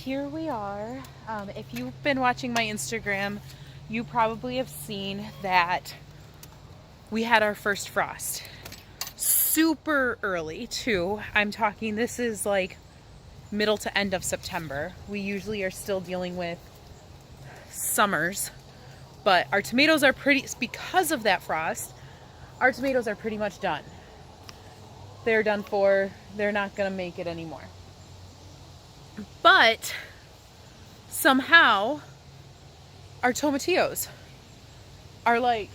here we are. If you've been watching my Instagram, you probably have seen that we had our first frost. Super early, too. I'm talking, this is like middle to end of September. We usually are still dealing with summers, but our tomatoes are because of that frost, our tomatoes are pretty much done. They're done for, they're not gonna make it anymore. But somehow our tomatillos are like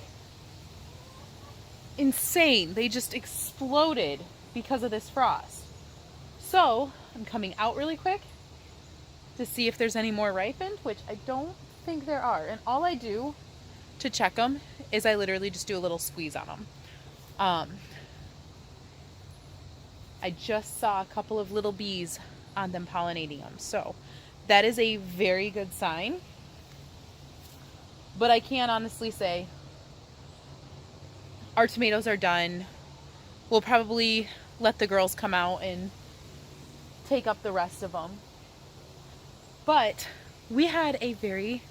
insane. They just exploded because of this frost. So I'm coming out really quick to see if there's any more ripened, which I don't think there are. And all I do to check them is I literally just do a little squeeze on them. I just saw a couple of little bees on them pollinating them. So that is a very good sign. But I can honestly say our tomatoes are done. We'll probably let the girls come out and take up the rest of them. But we had a very,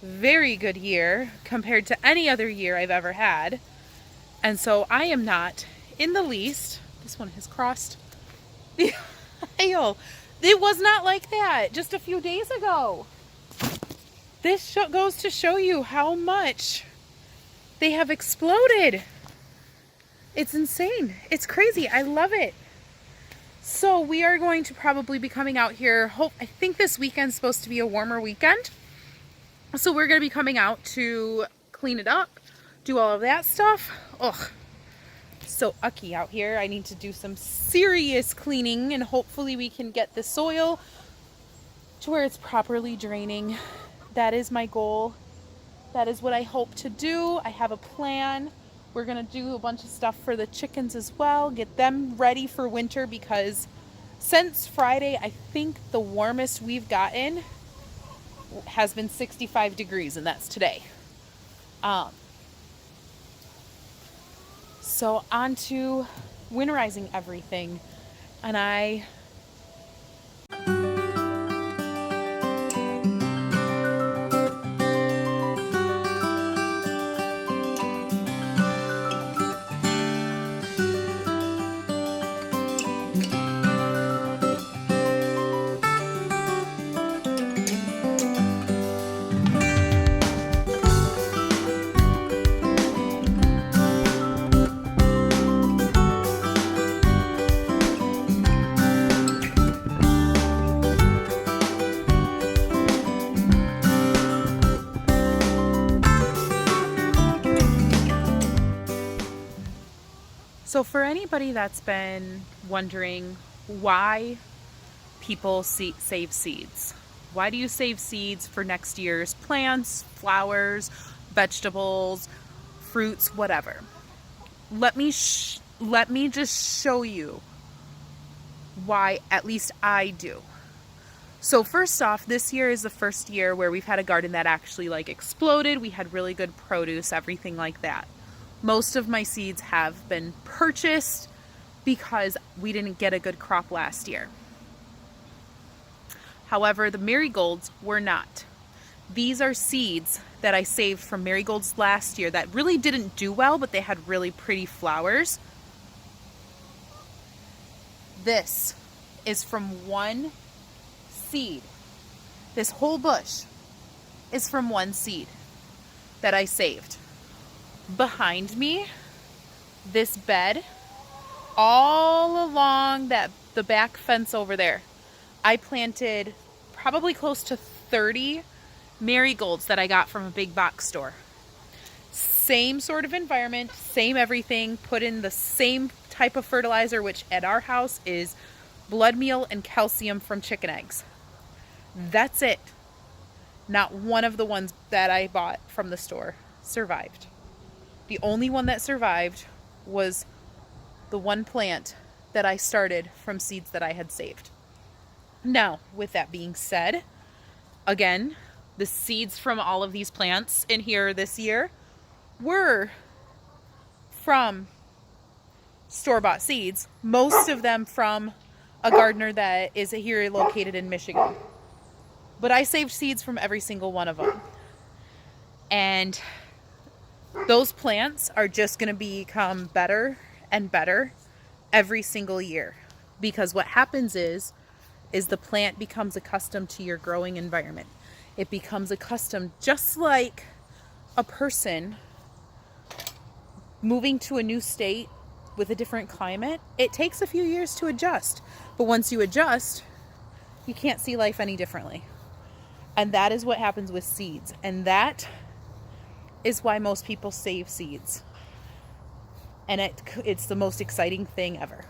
very good year compared to any other year I've ever had. And so I am not in the least, this one has crossed the aisle. It was not like that just a few days ago. This goes to show you how much they have exploded. It's insane. It's crazy. I love it. So we are going to probably be coming out here. I think this weekend's supposed to be a warmer weekend. So we're going to be coming out to clean it up, do all of that stuff. Ugh. So ucky out here. I need to do some serious cleaning and hopefully we can get the soil to where it's properly draining. That is my goal. That is what I hope to do. I have a plan. We're gonna do a bunch of stuff for the chickens as well, get them ready for winter because since Friday, I think the warmest we've gotten has been 65 degrees and that's today. So on to winterizing everything. And so for anybody that's been wondering why people save seeds, why do you save seeds for next year's plants, flowers, vegetables, fruits, whatever? Let me just show you why at least I do. So first off, this year is the first year where we've had a garden that actually like exploded. We had really good produce, everything like that. Most of my seeds have been purchased because we didn't get a good crop last year. However, the marigolds were not. These are seeds that I saved from marigolds last year that really didn't do well, but they had really pretty flowers. This is from one seed. This whole bush is from one seed that I saved. Behind me, this bed, all along the back fence over there, I planted probably close to 30 marigolds that I got from a big box store. Same sort of environment, same everything, put in the same type of fertilizer, which at our house is blood meal and calcium from chicken eggs. That's it. Not one of the ones that I bought from the store survived. The only one that survived was the one plant that I started from seeds that I had saved. Now, with that being said, again, the seeds from all of these plants in here this year were from store-bought seeds, most of them from a gardener that is here located in Michigan. But I saved seeds from every single one of them. And those plants are just going to become better and better every single year. Because what happens is the plant becomes accustomed to your growing environment. It becomes accustomed, just like a person moving to a new state with a different climate. It takes a few years to adjust. But once you adjust, you can't see life any differently. And that is what happens with seeds. And that is why most people save seeds. And it's the most exciting thing ever.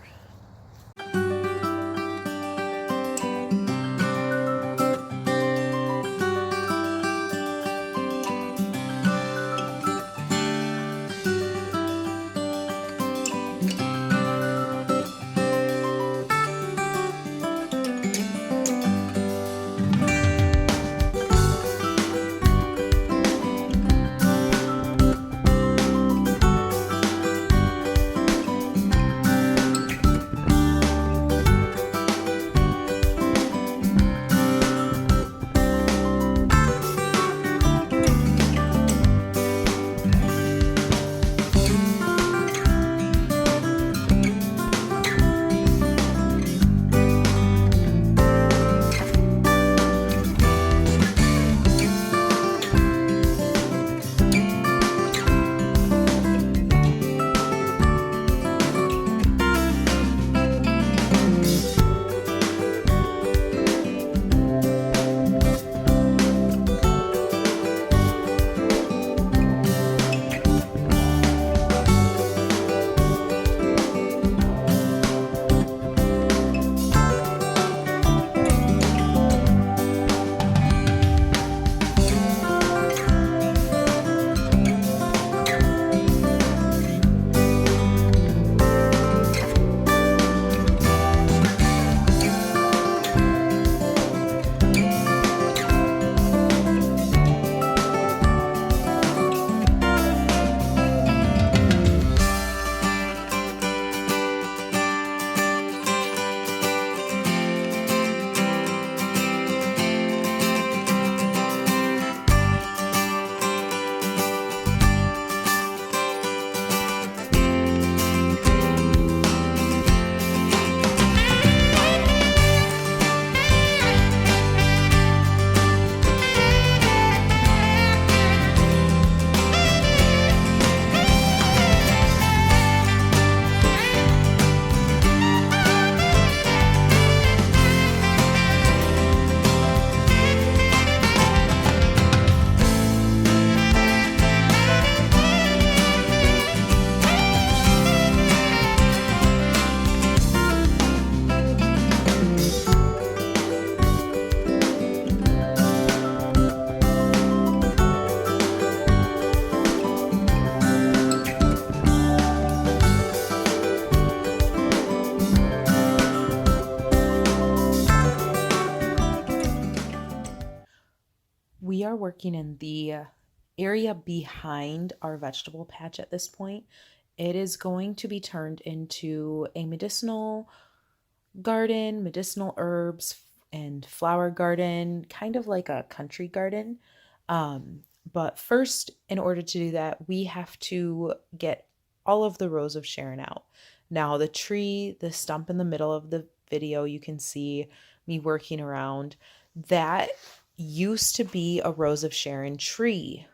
We are working in the area behind our vegetable patch at this point. It is going to be turned into a medicinal garden, medicinal herbs and flower garden, kind of like a country garden. But first, in order to do that, we have to get all of the Rose of Sharon out. Now, the tree, the stump in the middle of the video, you can see me working around. That used to be a Rose of Sharon tree.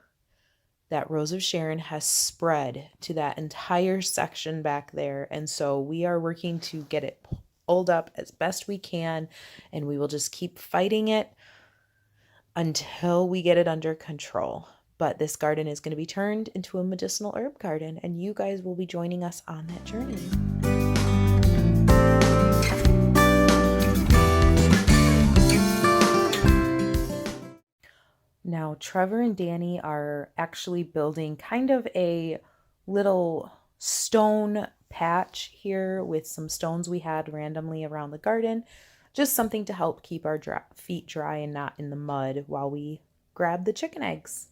That Rose of Sharon has spread to that entire section back there. And so we are working to get it pulled up as best we can. And we will just keep fighting it until we get it under control. But this garden is going to be turned into a medicinal herb garden. And you guys will be joining us on that journey. Now, Trevor and Danny are actually building kind of a little stone patch here with some stones we had randomly around the garden. Just something to help keep our feet dry and not in the mud while we grab the chicken eggs.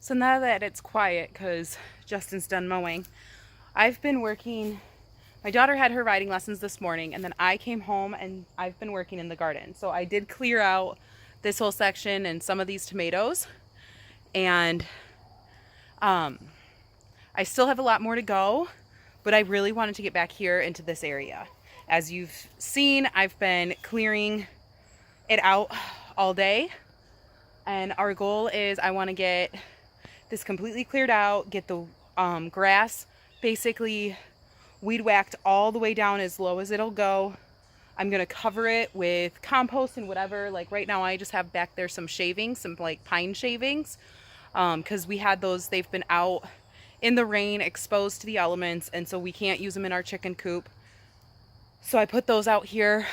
So now that it's quiet because Justin's done mowing, I've been working. My daughter had her riding lessons this morning, and then I came home and I've been working in the garden. So I did clear out this whole section and some of these tomatoes, and I still have a lot more to go, but I really wanted to get back here into this area. As you've seen, I've been clearing it out all day, and our goal is I want to get this completely cleared out, get the grass basically weed whacked all the way down as low as it'll go. I'm gonna cover it with compost and whatever. Like right now I just have back there some shavings, some like pine shavings, because we had those, they've been out in the rain exposed to the elements, and so we can't use them in our chicken coop. So I put those out here.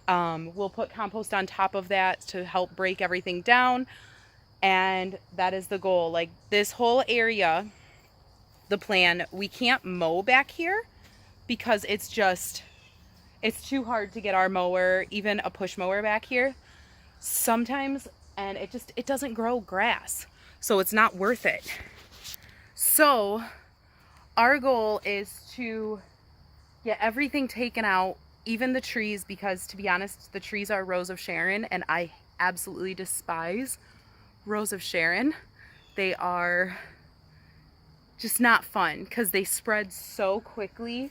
We'll put compost on top of that to help break everything down. And that is the goal. Like this whole area, the plan, we can't mow back here because it's too hard to get our mower, even a push mower back here sometimes, and it doesn't grow grass. So it's not worth it. So our goal is to get everything taken out, even the trees, because to be honest, the trees are Rose of Sharon, and I absolutely despise Rose of Sharon. They are just not fun because they spread so quickly.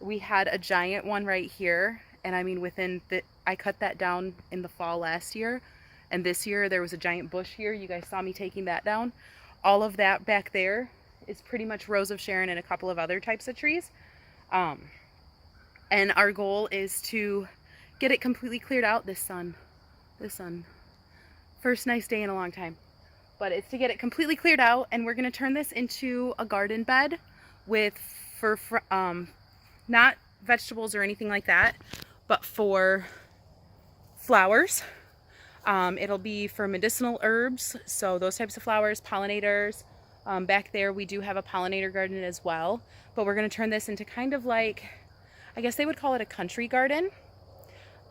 We had a giant one right here, and I mean I cut that down in the fall last year, and this year there was a giant bush here. You guys saw me taking that down. All of that back there is pretty much Rose of Sharon and a couple of other types of trees. And our goal is to get it completely cleared out. This sun. First nice day in a long time. But it's to get it completely cleared out, and we're going to turn this into a garden bed for not vegetables or anything like that, but for flowers. It'll be for medicinal herbs, so those types of flowers, pollinators. Back there we do have a pollinator garden as well, but we're going to turn this into kind of like, I guess they would call it a country garden.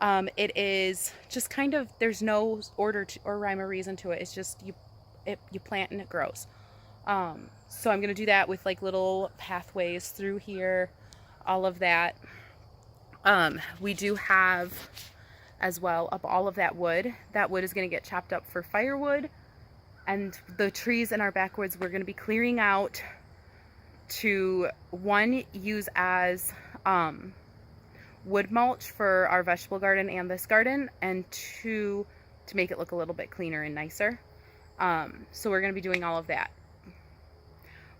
It is just kind of, there's no order or rhyme or reason to it. It's just you plant and it grows. So I'm going to do that with like little pathways through here, all of that. We do have as well up all of that wood. That wood is going to get chopped up for firewood, and the trees in our backwoods we're going to be clearing out to, one, use as wood mulch for our vegetable garden and this garden, and two, to make it look a little bit cleaner and nicer. So we're going to be doing all of that.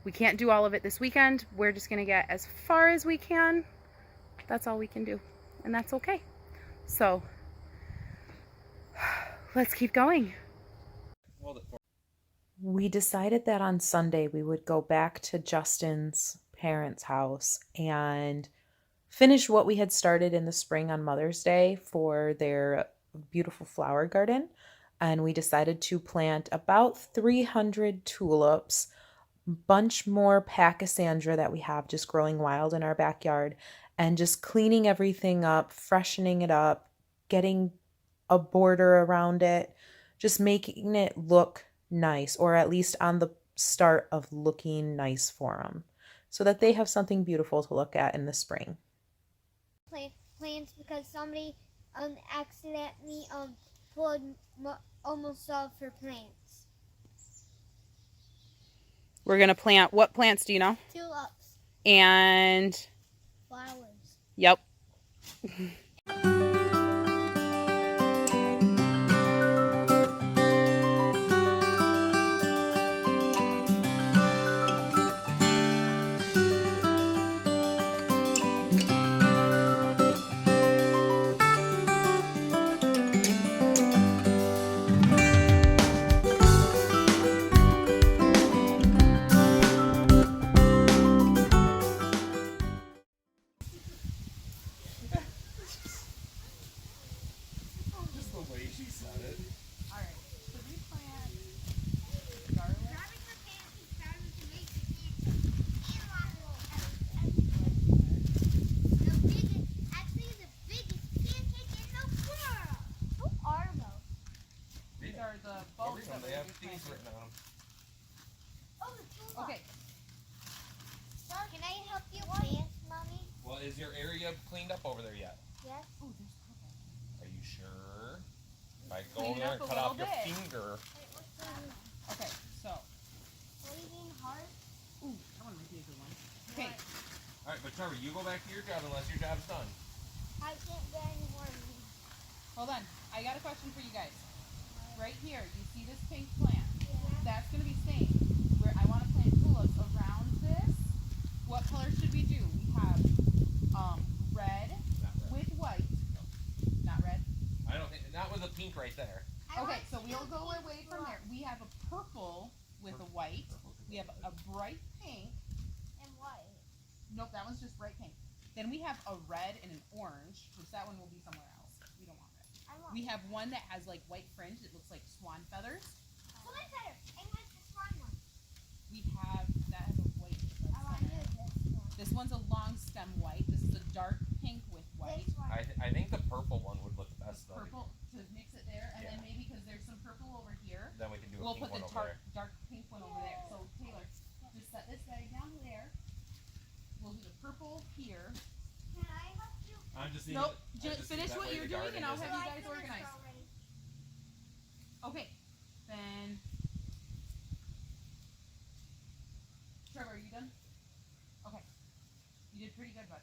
We can't do all of it this weekend. We're just going to get as far as we can. That's all we can do, and that's okay. So let's keep going. We decided that on Sunday we would go back to Justin's parents' house and finish what we had started in the spring on Mother's Day for their beautiful flower garden. And we decided to plant about 300 tulips, bunch more pachysandra that we have just growing wild in our backyard, and just cleaning everything up, freshening it up, getting a border around it, just making it look nice, or at least on the start of looking nice for them, so that they have something beautiful to look at in the spring. Plants because somebody accidentally pulled almost all of her plants. We're going to plant, what plants do you know? Tulips. And Flowers. Yep. Well, is your area cleaned up over there yet? Yes. Oh, there's purple. Are you sure? If I go Clean over it there up and a cut off little your bit. finger. Wait, what's that? Okay, so. Waving heart? Ooh, that one might be a good one. Okay. All right, but Trevor, you go back to your job unless your job's done. I can't get any more of these. Hold on. I got a question for you guys. Right here, you see this pink plant? That's going to be stained. Where I want to plant tulips around this. What color should we do? We have red Not red. with white. Not red? I don't think not with the pink right there. Okay, so we'll go away from there. We have a purple with a white. We have a bright pink. And white. Nope, that one's just bright pink. Then we have a red and an orange, which that one will be somewhere else. We don't want red. I want We have one that has like white fringe. It looks like swan feathers. Swan feather. And what's this one? We have that has a white stem. I want to use this one. This one's a long stem white. This is a dark pink with white. This one. I think the purple one would look best though. Purple to mix it there, and then maybe because there's some purple over here, Then we can do a we'll pink put the one over there. dark pink one over there. So Taylor, just set this guy down there. We'll do the purple here. Can I help you? I'm just Nope, just finish what you're doing, and I'll have you guys I finished organize. already. Okay, then. Trevor, are you done? Okay, you did pretty good, bud.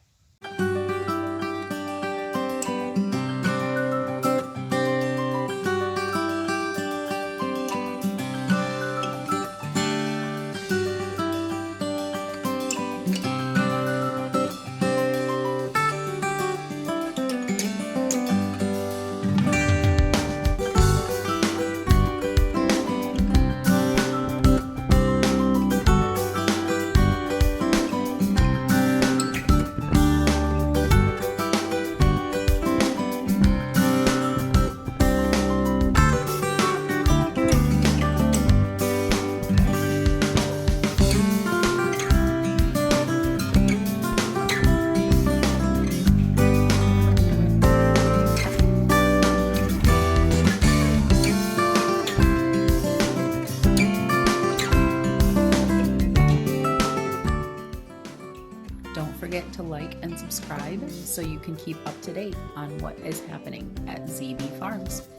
Don't forget to like and subscribe so you can keep up to date on what is happening at ZB Farms.